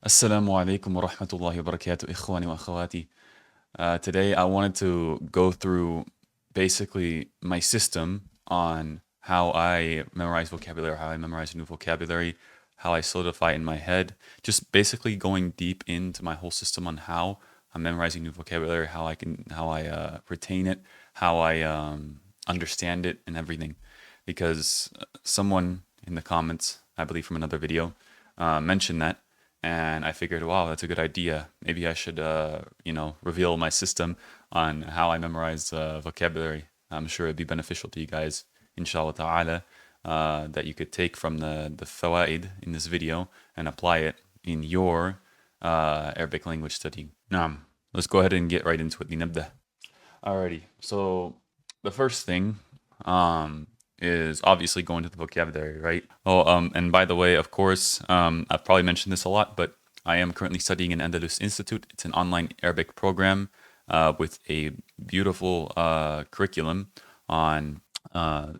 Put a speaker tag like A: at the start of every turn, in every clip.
A: Assalamu alaikum wa rahmatullahi wa barakatuh, ikhwani wa akhawati. Today I wanted to go through basically my system on how I memorize vocabulary, how I memorize new vocabulary, how I solidify it in my head. Just basically going deep into my whole system on how I'm memorizing new vocabulary, how I retain it, how I understand it, and everything. Because someone in the comments, I believe from another video, mentioned that, and I figured, wow, that's a good idea. Maybe I should, reveal my system on how I memorize vocabulary. I'm sure it'd be beneficial to you guys, inshallah ta'ala, that you could take from the fawaid in this video and apply it in your Arabic language study. Naam. Let's go ahead and get right into it. لنبدأ. Alrighty. So the first thing is obviously going to the vocabulary, right? Oh, and by the way, of course, I've probably mentioned this a lot, but I am currently studying in Adalus Institute. It's an online Arabic program with a beautiful curriculum on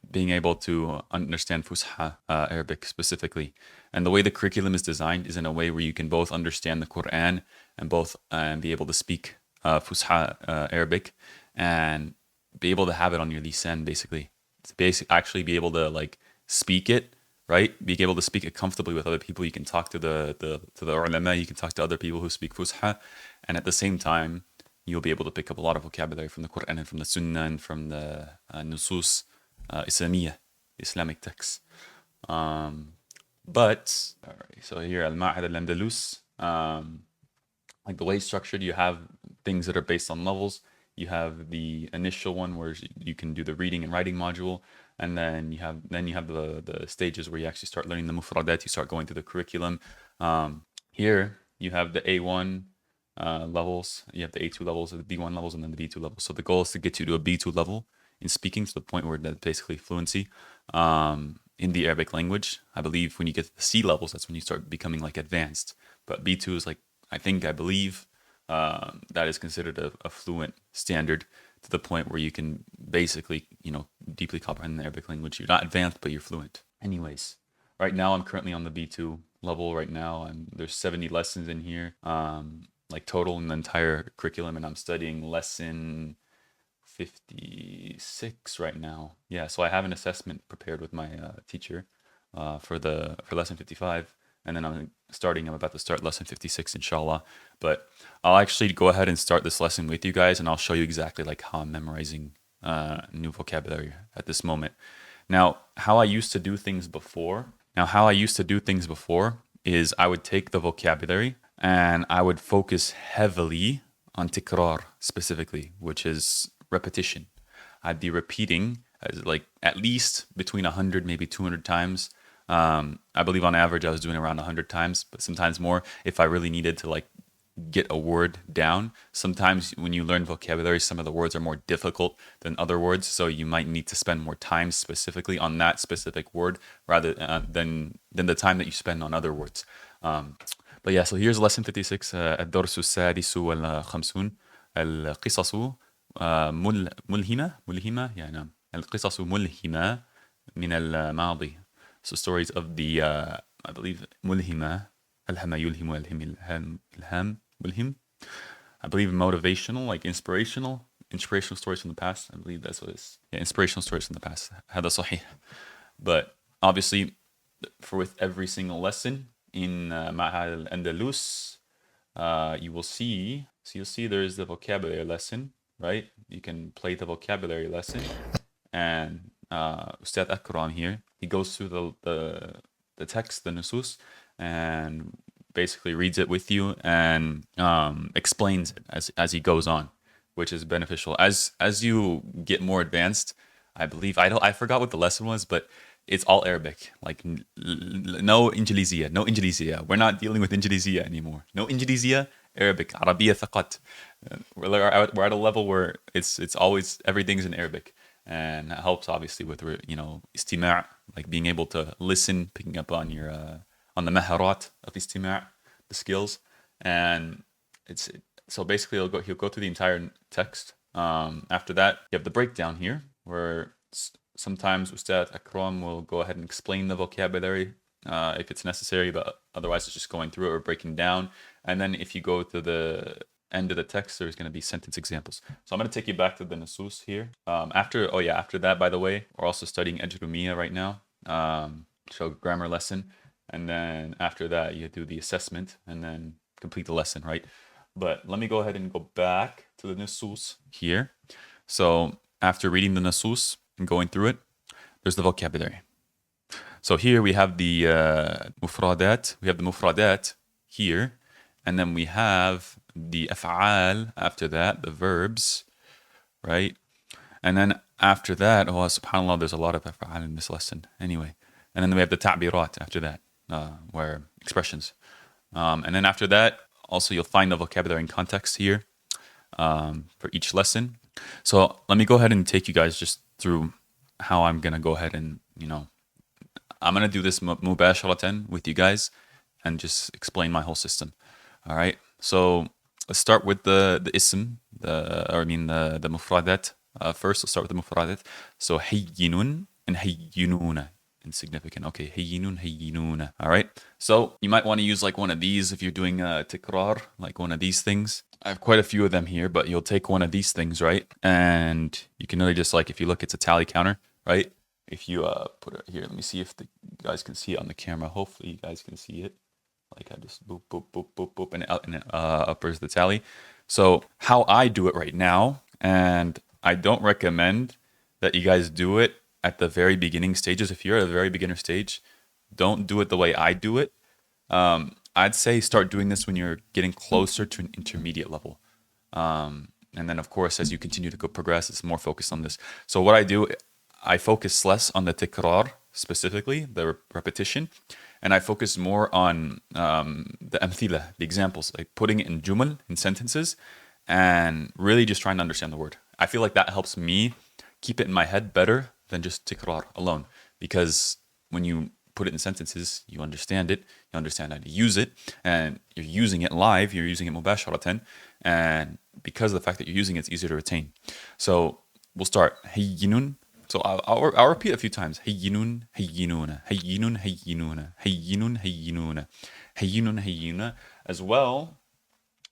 A: being able to understand Fusha Arabic specifically. And the way the curriculum is designed is in a way where you can both understand the Quran and both be able to speak Fusha Arabic and be able to have it on your lisan, basically. To actually be able to like speak it, right? Be able to speak it comfortably with other people. You can talk to the ulama, you can talk to other people who speak Fusha, and at the same time, you'll be able to pick up a lot of vocabulary from the Quran and from the Sunnah and from the Nusus Islamiyah, Islamic texts. But all right, so here Al-Ma'had Al-Andalus, like the way it's structured, you have things that are based on levels. You have the initial one where you can do the reading and writing module, and then you have the stages where you actually start learning the mufradat. You start going through the curriculum. Here you have the A1 levels, you have the A2 levels, the B1 levels, and then the B2 levels. So the goal is to get you to a B2 level in speaking, to the point where that's basically fluency in the Arabic language. I believe when you get to the C levels, that's when you start becoming like advanced. But B2 is like, I believe that is considered a fluent standard, to the point where you can basically, deeply comprehend the Arabic language. You're not advanced, but you're fluent. Anyways, right now I'm currently on the B2 level right now, and there's 70 lessons in here, like total in the entire curriculum, and I'm studying lesson 56 right now. Yeah, so I have an assessment prepared with my teacher for lesson 55, and then I'm about to start lesson 56, inshallah. But I'll actually go ahead and start this lesson with you guys, and I'll show you exactly like how I'm memorizing new vocabulary at this moment. Now, how I used to do things before. Is I would take the vocabulary and I would focus heavily on tikrar specifically, which is repetition. I'd be repeating like at least between 100, maybe 200 times. I believe on average I was doing around 100 times, but sometimes more if I really needed to like get a word down. Sometimes when you learn vocabulary, some of the words are more difficult than other words, so you might need to spend more time specifically on that specific word rather than the time that you spend on other words. But yeah, so here's lesson 56. الدرس السادس والخمسون القصص ملهمة يعني نعم القصص ملهمة من الماضي. So stories of the I believe ملهمة ألهم يلهم إلهام ملهم. I believe motivational, like inspirational stories from the past. I believe that's what it is. Yeah, inspirational stories from the past. هذا صحيح. But obviously, with every single lesson in Ma'had al-Andalus, you will see. So you'll see there's the vocabulary lesson, right? You can play the vocabulary lesson, and Ustad Akram here, he goes through the text, the nusus, and basically reads it with you and explains it as he goes on, which is beneficial. As you get more advanced, I believe I forgot what the lesson was, but it's all Arabic. Like no Injilizia. We're not dealing with Injilizia anymore. No Injilizia, Arabic. Arabiya faqat. We're at a level where it's always everything's in Arabic, and that helps obviously with istima', like being able to listen, picking up on your on the maharat of istima', the skills, and so basically he'll go through the entire text. After that, you have the breakdown here, where sometimes Ustad Akram will go ahead and explain the vocabulary if it's necessary, but otherwise it's just going through it or breaking down. And then if you go to the end of the text, there's going to be sentence examples. So I'm going to take you back to the nusus here. After that, by the way, we're also studying Ajrumiyya right now, so grammar lesson. And then after that, you do the assessment and then complete the lesson, right? But let me go ahead and go back to the nusus here. So after reading the nusus and going through it, there's the vocabulary. So here we have the mufradat. We have the mufradat here. And then we have the af'al after that, the verbs, right? And then after that, oh, subhanAllah, there's a lot of af'al in this lesson anyway. And then we have the ta'birat after that, where expressions. And then after that, also you'll find the vocabulary and context here for each lesson. So let me go ahead and take you guys just through how I'm going to go ahead and, I'm going to do this mubasharatan with you guys and just explain my whole system. All right. So let's start with the ism, the mufradat. First, let's start with the mufradat. So hayyinun and hayyinuna. Insignificant. Okay, hayyinun, hayyinuna. All right. So you might want to use like one of these if you're doing tikrar, like one of these things. I have quite a few of them here, but you'll take one of these things, right? And you can really just like, if you look, it's a tally counter, right? If you put it here, let me see if the guys can see it on the camera. Hopefully you guys can see it. Like I just boop, boop, boop, boop, boop, and it uppers the tally. So how I do it right now, and I don't recommend that you guys do it at the very beginning stages. If you're at a very beginner stage, don't do it the way I do it. I'd say start doing this when you're getting closer to an intermediate level. And then, of course, as you continue to progress, it's more focused on this. So what I do, I focus less on the tikrar, specifically, the repetition, and I focus more on the amthila, the examples, like putting it in jumal, in sentences, and really just trying to understand the word. I feel like that helps me keep it in my head better than just tikrar alone, because when you put it in sentences, you understand it, you understand how to use it, and you're using it live, you're using it mubasharatan, and because of the fact that you're using it, it's easier to retain. So we'll start. Hayyinun. So I'll repeat a few times. Hayyinun, hayyinuna, hayyinun, hayyinuna, hayyinun, hayyinuna, hayyinun, hayyinuna. As well,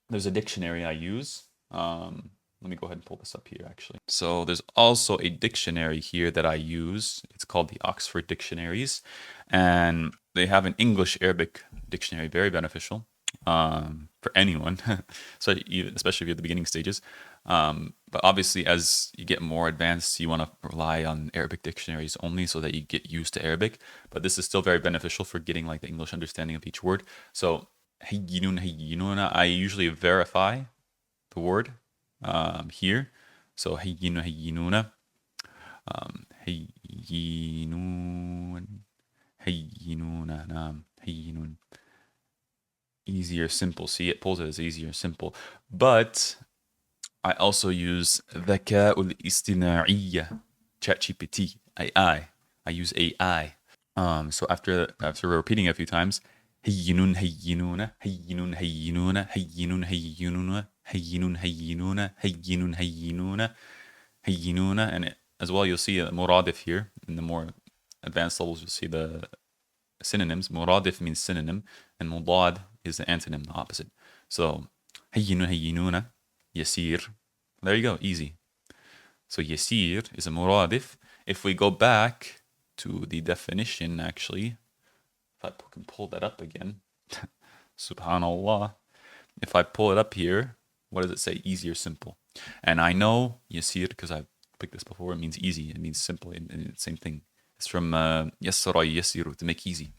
A: there's a dictionary I use. Let me go ahead and pull this up here, actually. So there's also a dictionary here that I use. It's called the Oxford Dictionaries. And they have an English-Arabic dictionary, very beneficial for anyone, so especially if you're at the beginning stages. But obviously, as you get more advanced, you want to rely on Arabic dictionaries only so that you get used to Arabic. But this is still very beneficial for getting like the English understanding of each word. So hayyinun, hayyinuna, I usually verify the word here. So hayyinu, hayyinuna, hayyinun, hayyinuna, hayyinun. Easier, simple. See, it pulls it as easier, simple. But I also use dhaka'ul istina'iyya, ChatGPT, AI. I use AI. So after repeating it a few times, hayyinun, hayyinuna, hayyinun, hayyinuna, hayyinun, hayyinuna, hayyinun, hayyinuna, hayyinun, hayyinuna, hayyinuna, and as well you'll see a muradif here. In the more advanced levels, you'll see the synonyms. Muradif means synonym, and mudad is the antonym, the opposite. So hayyinun, hayyinuna, yasir. There you go, easy. So yasir is a muradif. If we go back to the definition, actually, if I can pull that up again, subhanallah. If I pull it up here, what does it say? Easy or simple? And I know yasir because I've picked this before. It means easy. It means simple. And it's the same thing. It's from yassara yasiru, to make easy.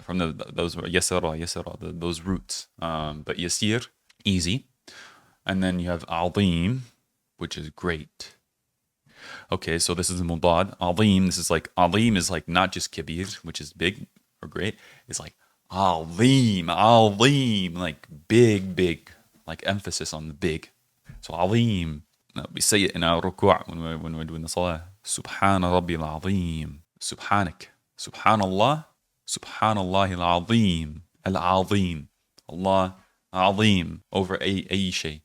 A: From those yassara, those roots. But yasir, easy. And then you have azim, which is great. Okay, so this is the mudad. Azim, this is like, azim is like not just kabir, which is big or great. It's like azim, like big, like emphasis on the big. So azim. We say it in our ruku' when we're doing the salah. Subhana Rabbil Azim. Subhanak. Subhanallah. Subhanallah al-Azim. Al-Azim. Allah Azim. Over أي شيء.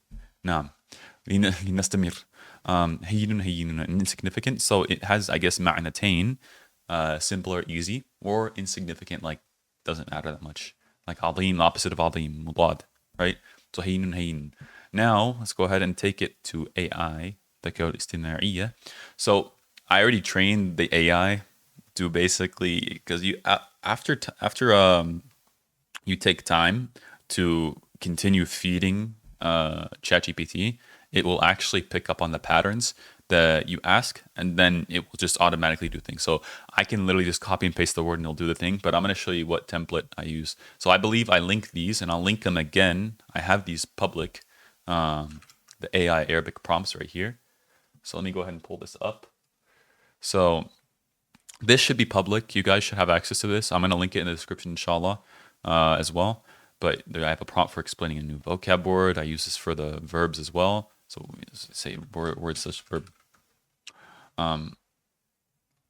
A: نعم. لنستمر. هين insignificant. So it has, I guess, معنتين. simple or easy, or insignificant, like doesn't matter that much. Like عظيم, the opposite of عظيم, مضاد, right? So هين هين. Now let's go ahead and take it to AI, الذكاء الاصطناعي. So I already trained the AI to basically, because after you take time to continue feeding ChatGPT, it will actually pick up on the patterns that you ask, and then it will just automatically do things. So I can literally just copy and paste the word and it'll do the thing, but I'm going to show you what template I use. So I believe I link these, and I'll link them again. I have these public, the AI Arabic prompts right here. So let me go ahead and pull this up. So this should be public. You guys should have access to this. I'm going to link it in the description, inshallah, as well. But there, I have a prompt for explaining a new vocab word. I use this for the verbs as well. So say word such verb.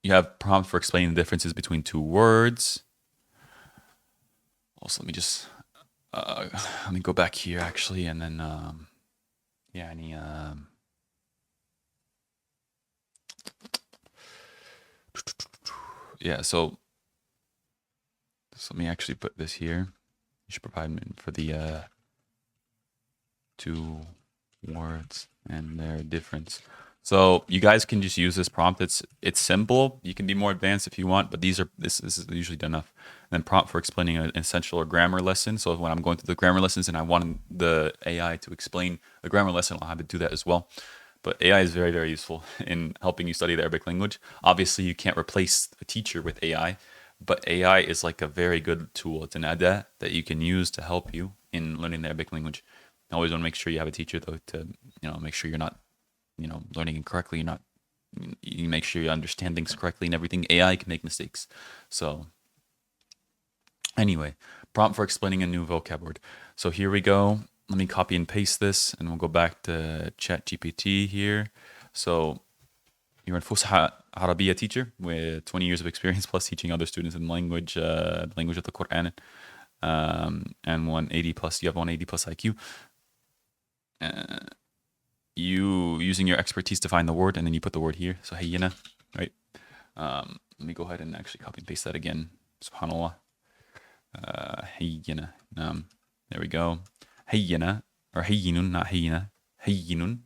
A: You have prompt for explaining the differences between two words. Also, let me just let me go back here actually, and then yeah, any yeah. So let me actually put this here. You should provide for the two words and their difference. So you guys can just use this prompt. It's simple. You can be more advanced if you want, but this is usually enough. And then prompt for explaining an essential or grammar lesson. So when I'm going through the grammar lessons and I want the AI to explain a grammar lesson, I'll have it do that as well. But AI is very, very useful in helping you study the Arabic language. Obviously, you can't replace a teacher with AI, but AI is like a very good tool. It's an adah that you can use to help you in learning the Arabic language. I always want to make sure you have a teacher though to make sure you're not learning it correctly. You make sure you understand things correctly and everything. AI can make mistakes. So anyway, prompt for explaining a new vocab word. So here we go. Let me copy and paste this, and we'll go back to ChatGPT here. So you're a Fusha Arabiya teacher with 20 years of experience plus teaching other students in language, the language of the Quran, and 180 plus. You have 180 plus IQ. You using your expertise to find the word, and then you put the word here. So hayyina, right? Let me go ahead and actually copy and paste that again. Subhanallah. Hayyina. There we go. Hayyina, or hayyinun, not hayyina. Hayyinun.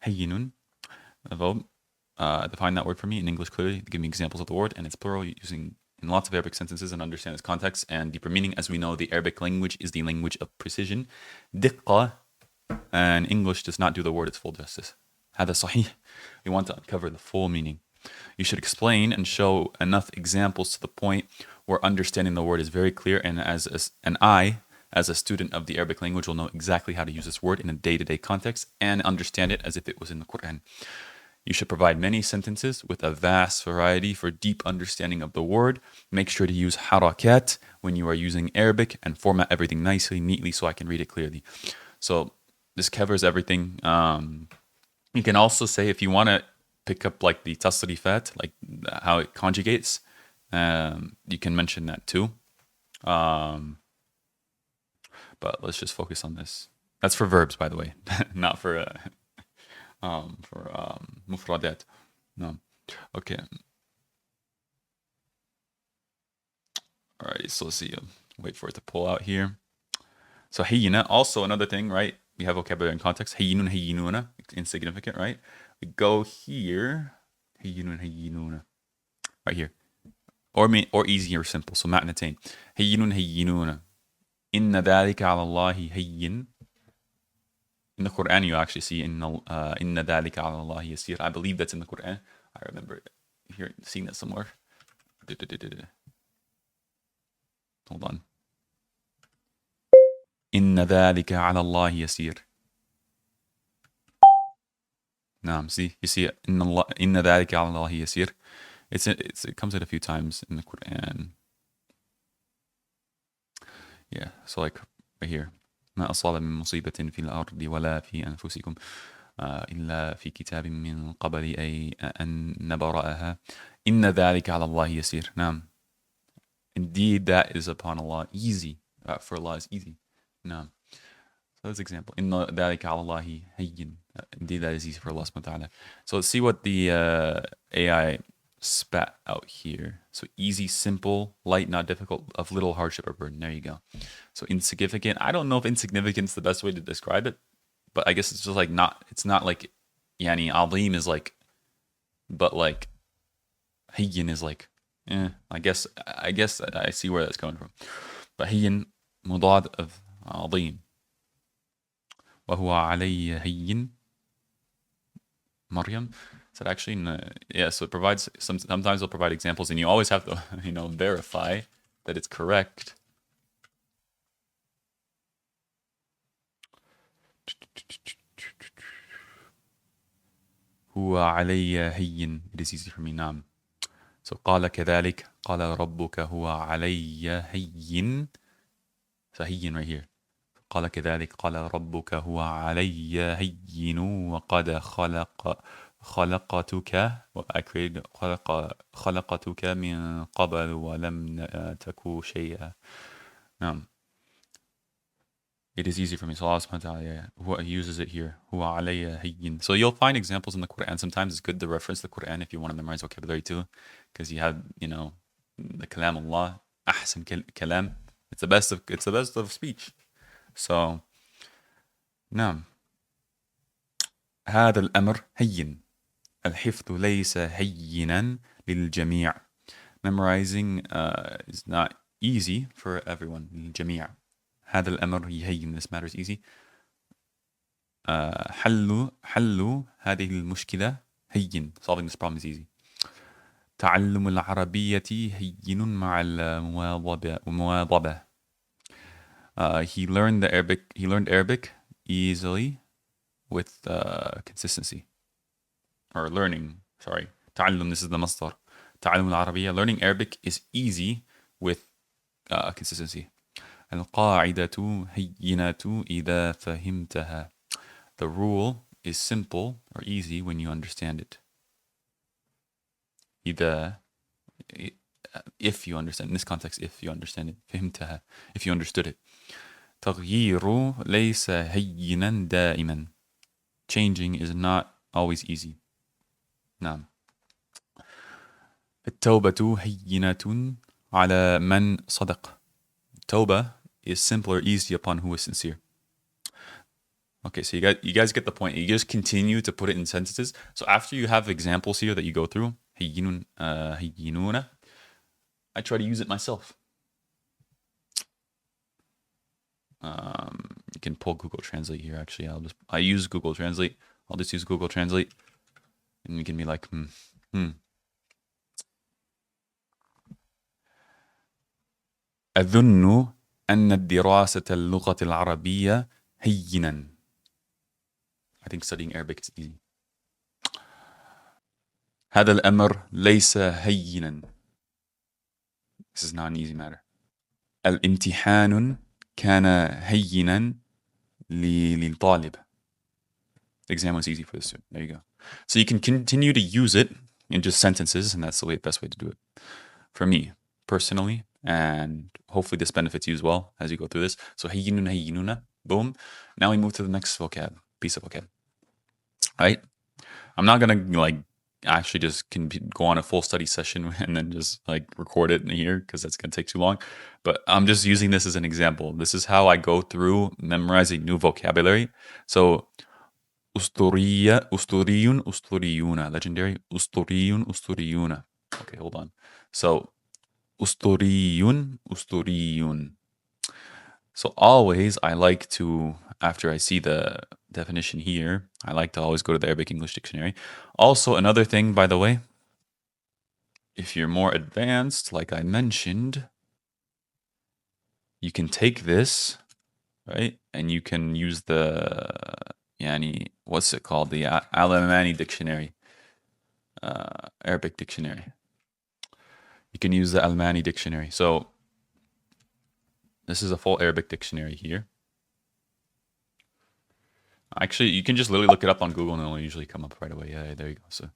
A: Hayyinun. Define that word for me in English clearly. Give me examples of the word and its plural using in lots of Arabic sentences and understand its context and deeper meaning. As we know, the Arabic language is the language of precision. Diqqa, and English does not do the word its full justice. هذا صحيح. We want to uncover the full meaning. You should explain and show enough examples to the point where understanding the word is very clear, and I, as a student of the Arabic language, will know exactly how to use this word in a day-to-day context and understand it as if it was in the Quran. You should provide many sentences with a vast variety for deep understanding of the word. Make sure to use harakat when you are using Arabic and format everything nicely, neatly, so I can read it clearly. So this covers everything. You can also say, if you want to pick up like the tasrifat, like how it conjugates, you can mention that too. But let's just focus on this. That's for verbs, by the way, not for mufradat. No. Okay. All right. So let's see. Wait for it to pull out here. So hayyina, also another thing, right? We have vocabulary and context. Hayyinun, hayyinuna, insignificant, right? We go here. Hayyinun, hayyinuna, right here, or easy or simple. So ma'natain. Hayyinun, hayyinuna. Inna dhalika ala Allahi hayyin. In the Quran, you actually see inna dhalika ala Allahi yasir. I believe that's in the Quran. I remember seeing that somewhere. Hold on. Inna dhalika ala Allahi yasir. Naam, see, you see it. Inna dhalika ala Allahi yasir. It comes in a few times in the Quran. Yeah, so like right here. ما أصاب من مصيبة في الأرض ولا في أنفسكم إلا في كتاب من قبل أن نبرأها إن ذلك على الله يسير. نعم. Indeed, that is upon Allah easy. For Allah is easy. نعم. So that's an example. إن ذلك على الله هين. Indeed, that is easy for Allah subhanahu wa ta'ala. So let's see what the AI spat out here. So easy, simple, light, not difficult, of little hardship or burden. There you go. So insignificant. I don't know if insignificant is the best way to describe it, but I guess it's just like not. It's not like, yani alim is like, but like hayyin is like. I guess I see where that's coming from. But hayyin mudad of alim. وهو علي هين. Maryam said actually, yeah. So it provides sometimes it'll provide examples, and you always have to verify that it's correct. هو علي هين. It is easy for me. نعم. So قال كذلك قال ربك هو علي هين. So هين right here. قال كذلك قال ربك هو علي هين وقد خلقتك خلقتك من قبل ولم تك شيئا. نعم. It is easy for me. So Allah subhanahu wa ta'ala, He uses it here. هو علي هين. So you'll find examples in the Quran. Sometimes it's good to reference the Quran if you want to memorize vocabulary too, because you have, the kalam Allah, أحسن kalam. It's the best of speech. So, نعم. هذا الأمر هين. الحفظ ليس هينا للجميع. Memorizing is not easy for everyone. للجميع. هذا الأمر هين. This matter is easy. حل هذه المشكلة هين. Solving this problem is easy. تعلم العربية هين مع المواظبة. He learned Arabic easily with consistency. Or learning, sorry. تعلم, this is the masdar. تعلم العربية. Learning Arabic is easy with consistency. القاعدة هينة إذا فهمتها. The rule is simple or easy when you understand it. إذا, if you understand. In this context, if you understand it. فهمتها. If you understood it. تغيير ليس هينا دائما. Changing is not always easy. نعم. التوبة هينة على من صدق. Tawbah is simple or easy upon who is sincere. Okay, so you guys get the point. You just continue to put it in sentences. So after you have examples here that you go through, هينون, I try to use it myself. You can pull Google Translate here. Actually, I use Google Translate. I'll just use Google Translate, and you can be like, أظن أن الدراسة اللغة العربية هينا. I think studying Arabic is easy. هذا الأمر ليس هينا. This is not an easy matter. الامتحان كان هينا للطالب. The exam was easy for the student. There you go. So you can continue to use it in just sentences, and that's the best way to do it. For me, personally, and hopefully this benefits you as well as you go through this. So hayyinun hayyinuna, boom. Now we move to the next piece of vocab. Right? I'm not gonna actually just go on a full study session and then just record it in here because that's gonna take too long. But I'm just using this as an example. This is how I go through memorizing new vocabulary. So usturiyun, usturiyuna, legendary, usturiyuna. Okay, hold on. So usturiyun. So always I like to, after I see the definition here, I like to always go to the Arabic English dictionary. Also, another thing, by the way, if you're more advanced, like I mentioned, you can take this, right? And you can use the, what's it called? The Alamani dictionary, Arabic dictionary. You can use the Almani dictionary. So this is a full Arabic dictionary here. Actually, you can just literally look it up on Google and it'll usually come up right away. Yeah, there you go. So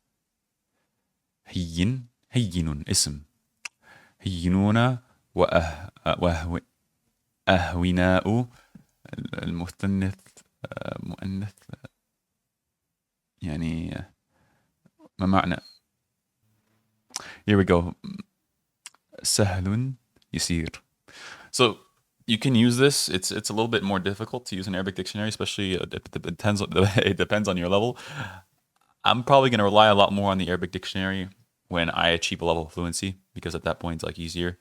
A: هين اسم هينون وأهوناء المثنث مؤنث ما معنى Here we go. سهل يسير. So you can use this. It's a little bit more difficult to use an Arabic dictionary, especially it depends on your level. I'm probably going to rely a lot more on the Arabic dictionary when I achieve a level of fluency because at that point it's like easier.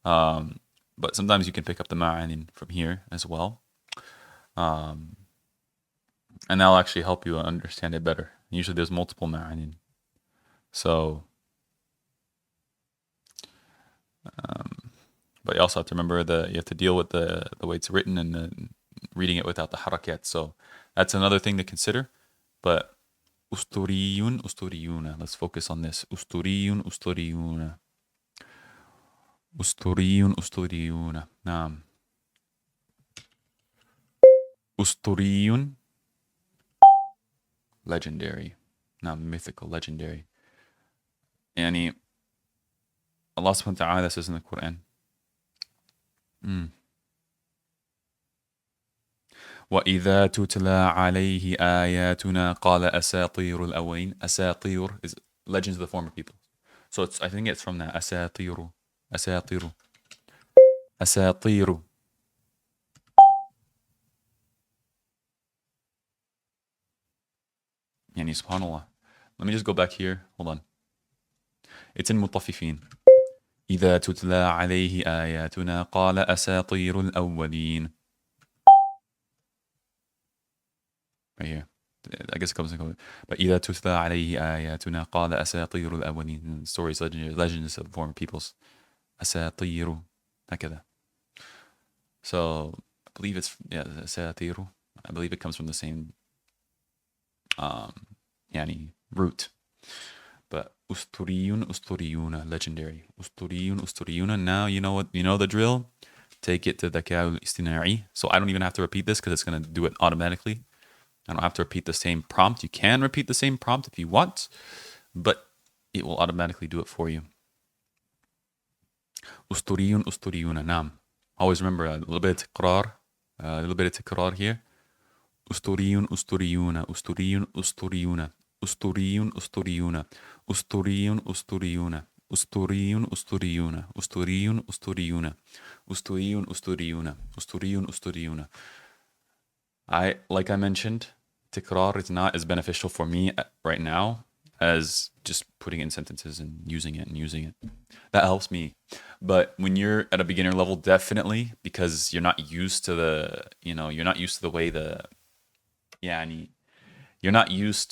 A: But sometimes you can pick up the ma'anin from here as well. And that'll actually help you understand it better. Usually there's multiple ma'anin. So, but you also have to remember that you have to deal with the way it's written and reading it without the harakat. So that's another thing to consider. But usturiyun, usturiyuna. Let's focus on this. Usturiyun, usturiyuna. Usturiyun, usturiyuna. Naam. Usturiyun, legendary. Naam, mythical, legendary. Yani Allah subhanahu wa ta'ala says in the Quran. وَإِذَا تُتْلَى عَلَيْهِ آيَاتُنَا قَالَ أَسَاطِيرُ الْأَوَّلِينَ. Asatir is legends of the former people. So I think it's from that. أساطير أساطير أساطير. يعني subhanallah. Let me just go back here. Hold on. It's in مطففين. إذا تتلى عليه آياتنا قال أساطير الأولين. Right here. I guess it comes in. But إذا تتلى عليه آياتنا قال أساطير الأولين. Stories, legends of former peoples. أساطير. هكذا. So I believe it's أساطير. I believe it comes from the same يعني root. But usturiyun, usturiyuna, legendary. Usturiyun, usturiyuna. Now you know what, you know the drill. Take it to the Dhakaul Istina'i. So I don't even have to repeat this because it's going to do it automatically. I don't have to repeat the same prompt. You can repeat the same prompt if you want, but it will automatically do it for you. Usturiyun, usturiyuna. Naam. Always remember a little bit of tikrar. A little bit of tikrar here. Usturiyun, usturiyuna. Usturiyun, usturiyuna. Usturiyun, usturiyuna. Usturiyun, usturiyuna. Usturiyun, usturiyuna. Usturiyun, usturiyuna. Usturiyun, usturiyuna. Usturiyun, usturiyuna. Like I mentioned, tikrar is not as beneficial for me right now as just putting it in sentences and using it. That helps me. But when you're at a beginner level, definitely, because you're not used to you're not used to the way you're not used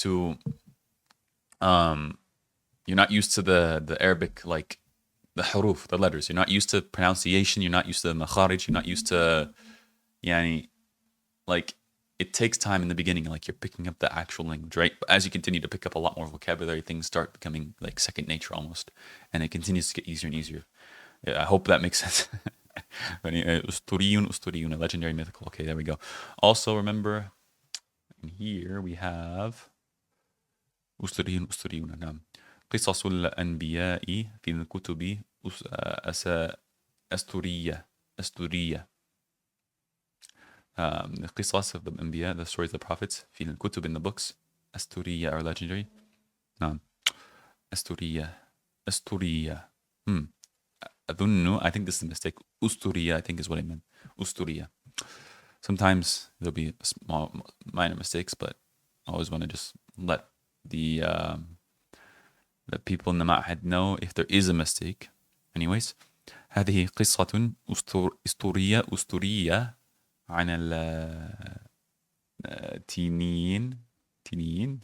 A: to the Arabic, like the huruf, the letters. You're not used to pronunciation. You're not used to the makharij. You're not used to like it takes time in the beginning, like you're picking up the actual language, right? But as you continue to pick up a lot more vocabulary, things start becoming like second nature almost, and it continues to get easier and easier. Yeah, I hope that makes sense. Usturiyun, legendary, mythical. Okay, there we go. Also remember, in here we have usturiyun. نعم. قصص الأنبياء في الكتب أستورية. The qisas of the Anbiya, the stories of the prophets, في الكتب, in the books, أستورية are legendary. نعم. أستورية. أظن, I think this is a mistake. أستورية, I think is what I meant. أستورية. Sometimes there'll be small, minor mistakes, but I always want to just let the people in the ma'had know if there is a mistake. Anyways, هذه قصة أسطورية عن التنين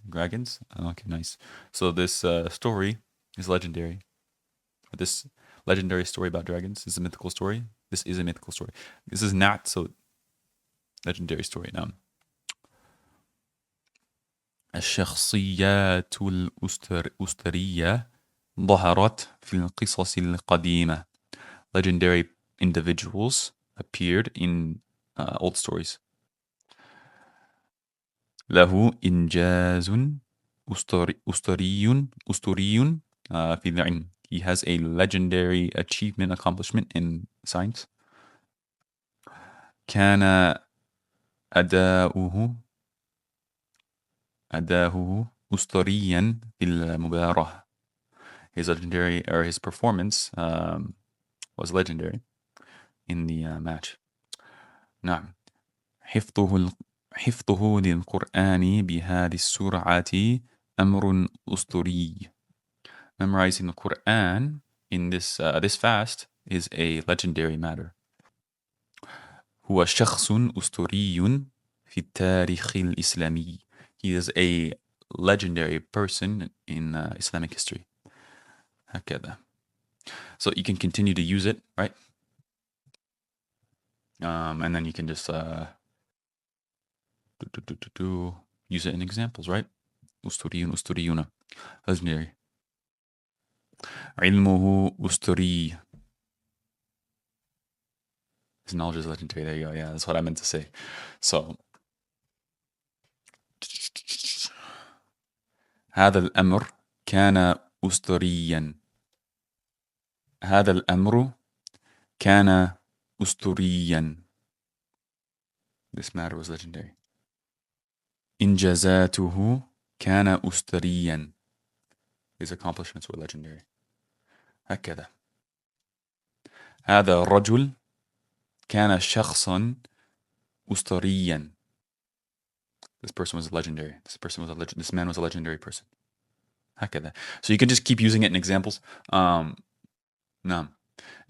A: dragons. Okay, nice. So this story is legendary. This legendary story about dragons is a mythical story. This is a mythical story. This is not so legendary story now. الشخصيات الأسطورية ظهرت في القصص القديمة. Legendary individuals appeared in old stories. له إنجاز أسطوري في العلم. He has a legendary achievement, accomplishment in science. كان أداؤه أسطوريا في المباراة. his legendary or his performance was legendary in the match. نعم. حفظه للقرآن بهذه السرعة أمر أسطوري. Memorizing the Quran in this fast is a legendary matter. هو شخص أسطوري في التاريخ الإسلامي. He is a legendary person in Islamic history. هكذا. So you can continue to use it, right? And then you can just use it in examples, right? أسطوري أسطوريون. Legendary. علمه أسطوري. His knowledge is legendary. There you go. Yeah, that's what I meant to say. So هذا الأمر كان أسطوريا. هذا الأمر كان أسطوريا. This matter was legendary. إنجازاته كان أسطوريا. His accomplishments were legendary. هكذا. هذا الرجل كان شخصا أسطوريا. This person was legendary. This man was a legendary person. هكذا. So you can just keep using it in examples. No.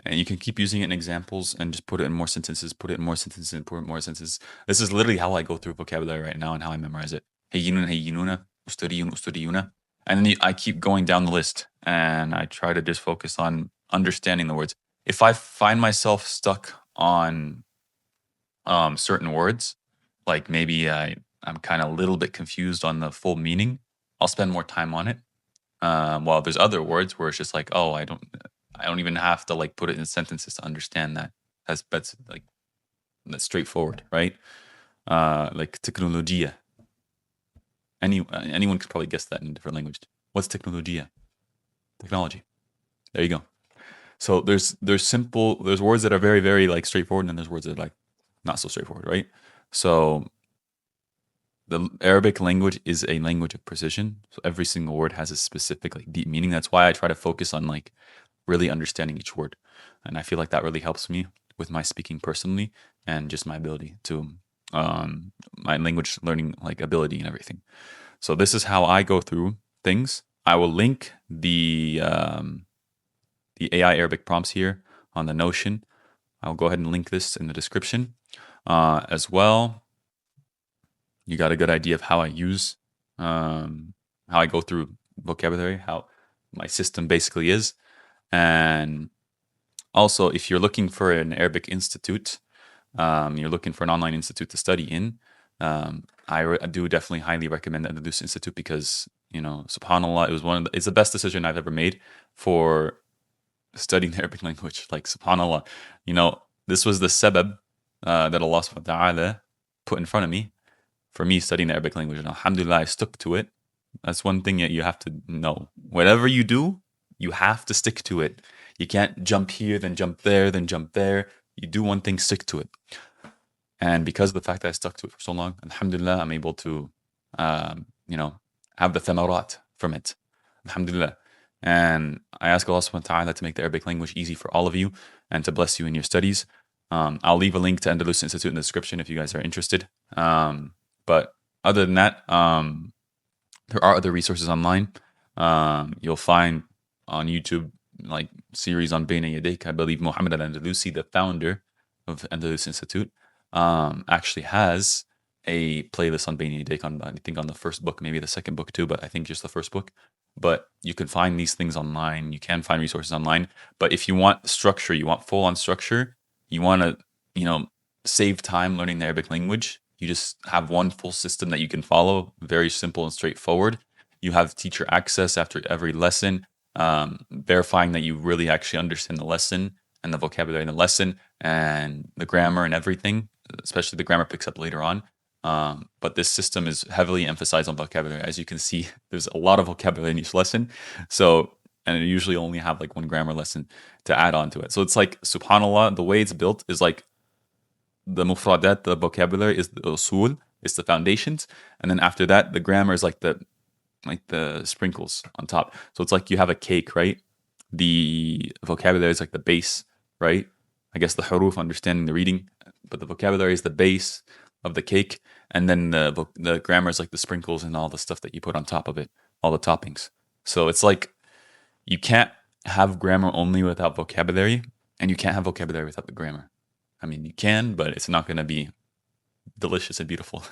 A: And you can keep using it in examples and just put it in more sentences, put it in more sentences, and put it in more sentences. This is literally how I go through vocabulary right now and how I memorize it. هينون هينون أسطوريون أسطوريون. And then I keep going down the list and I try to just focus on understanding the words. If I find myself stuck on certain words, like maybe I'm kind of a little bit confused on the full meaning, I'll spend more time on it. While there's other words where it's just like, oh, I don't even have to like put it in sentences to understand that. That's like that's straightforward, right? Like technologia. Anyone could probably guess that in a different language. What's technologia? Technology. There you go. So there's words that are very, very like straightforward, and then there's words that are like not so straightforward, right? So the Arabic language is a language of precision. So every single word has a specific like deep meaning. That's why I try to focus on like really understanding each word. And I feel like that really helps me with my speaking personally and just my ability to my language learning like ability and everything. So this is how I go through things. I will link the AI Arabic prompts here on the Notion. I'll go ahead and link this in the description as well. You got a good idea of how I use, how I go through vocabulary, how my system basically is. And also, if you're looking for an Arabic institute, you're looking for an online institute to study in, I do definitely highly recommend the Adalus Institute because, subhanAllah, it's the best decision I've ever made for studying the Arabic language. Like, subhanAllah, this was the sabab that Allah subhanahu wa ta'ala put in front of me for me studying the Arabic language. And alhamdulillah, I stuck to it. That's one thing that you have to know. Whatever you do, you have to stick to it. You can't jump here, then jump there, then jump there. You do one thing, stick to it. And because of the fact that I stuck to it for so long, alhamdulillah, I'm able to, have the thamarat from it. Alhamdulillah. And I ask Allah subhanahu wa ta'ala to make the Arabic language easy for all of you and to bless you in your studies. I'll leave a link to Adalus Institute in the description if you guys are interested. But other than that, there are other resources online. You'll find on YouTube like series on Bayna Yadayk. I believe Muhammad al-Andalusi, the founder of Adalus Institute, actually has a playlist on Bayna Yadayk on, I think, on the first book, maybe the second book too, but I think just the first book. But you can find these things online. You can find resources online. But if you want structure, you want full-on structure, you want to, save time learning the Arabic language, you just have one full system that you can follow, very simple and straightforward. You have teacher access after every lesson, verifying that you really actually understand the lesson and the vocabulary in the lesson and the grammar and everything, especially the grammar picks up later on. But this system is heavily emphasized on vocabulary. As you can see, there's a lot of vocabulary in each lesson. So, and it usually only have like one grammar lesson to add on to it. So it's like, subhanAllah, the way it's built is like the mufradat, the vocabulary is the usul, it's the foundations. And then after that, the grammar is like the like the sprinkles on top. So it's like you have a cake, right? The vocabulary is like the base, right? I guess the huruf, understanding the reading, but the vocabulary is the base of the cake, and then the grammar is like the sprinkles and all the stuff that you put on top of it, all the toppings. So it's like you can't have grammar only without vocabulary, and you can't have vocabulary without the grammar. I mean, you can, but it's not going to be delicious and beautiful,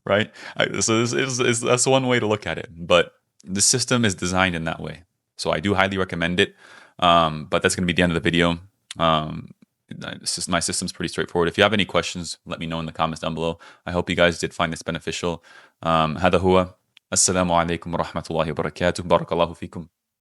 A: right? So that's one way to look at it. But the system is designed in that way. So I do highly recommend it. But that's going to be the end of the video. My system's pretty straightforward. If you have any questions, let me know in the comments down below. I hope you guys did find this beneficial. هذا هو. السلام عليكم ورحمة الله وبركاته. بارك الله فيكم.